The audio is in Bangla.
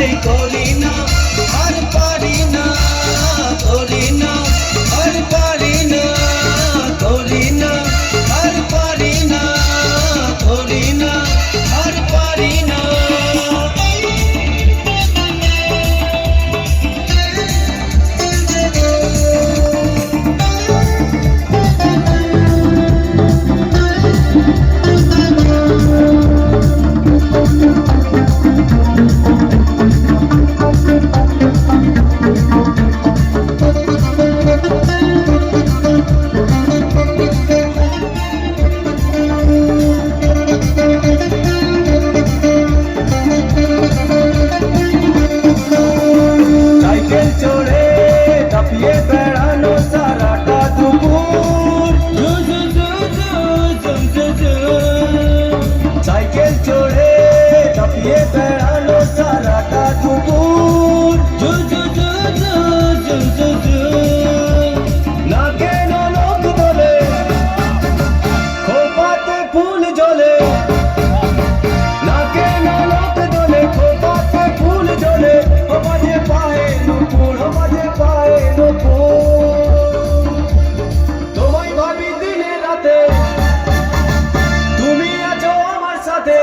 তাই করি না আর পারি না, করি না আর পারি না, করি না আর পারি না, করি না আর পারি না। চড়ে কাঁপিয়ে বেড়ানো সারাটা দুপুর, সাইকেল চড়ে কাঁপিয়ে বেড়ানো সারাটা দুপুর, নাকে নলক দোলে খোপাতে ফুল জ্বলে, নাকে নলক দোলে খোপাতে ফুল জ্বলে, ও বাজে পায়ে নুপুর, ও বাজে পায়ে নুপুর। তোমায় ভাবি দিনে রাতে, তুমি আছো আমার সাথে।